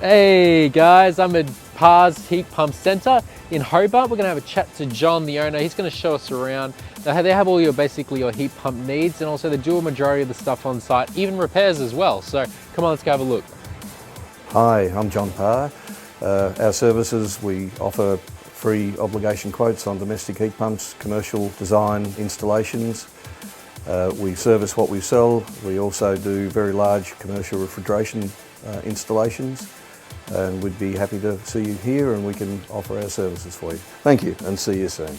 Hey guys, I'm at Tasmanian Heat Pump Centre in Hobart. We're going to have a chat to John, the owner. He's going to show us around. They have all your basically your heat pump needs, and also they do a majority of the stuff on site, even repairs as well. So come on, let's go have a look. Hi, I'm John Parr. Our services, we offer free obligation quotes on domestic heat pumps, commercial design installations. We service what we sell. We also do very large commercial refrigeration installations, and we'd be happy to see you here and we can offer our services for you. Thank you and see you soon.